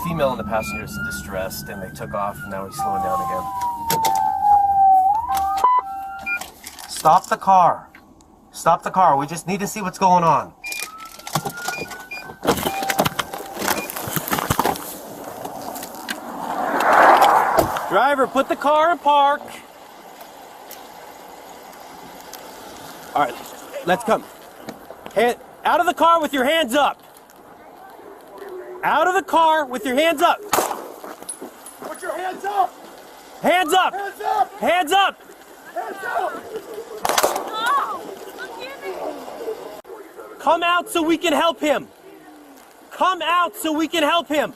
female in the passenger is distressed, and they took off, and now he's slowing down again. Stop the car. Stop the car. We just need to see what's going on. Driver, put the car in park. All right, let's come. Out of the car with your hands up. Out of the car with your hands up. Put your hands up. Hands up. Hands up. Hands up. Hands up. Come out so we can help him. Come out so we can help him.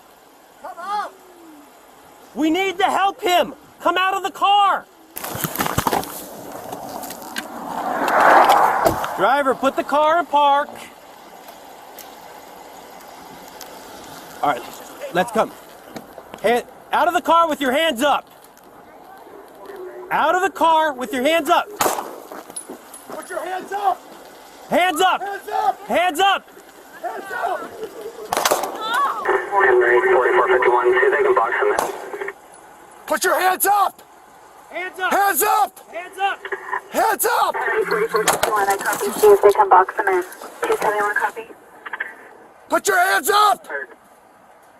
Come out. We need to help him. Come out of the car. Driver, put the car in park. All right, let's come. Out of the car with your hands up. Out of the car with your hands up. Put your hands up. Hands up. Hands up. Hands up. Hands up. 4451, see if they can box him in. Put your hands up. Hands up. Hands up. Hands up. Hands up. 4451, I copy, see if they can box him in. 271, copy. Put your hands up.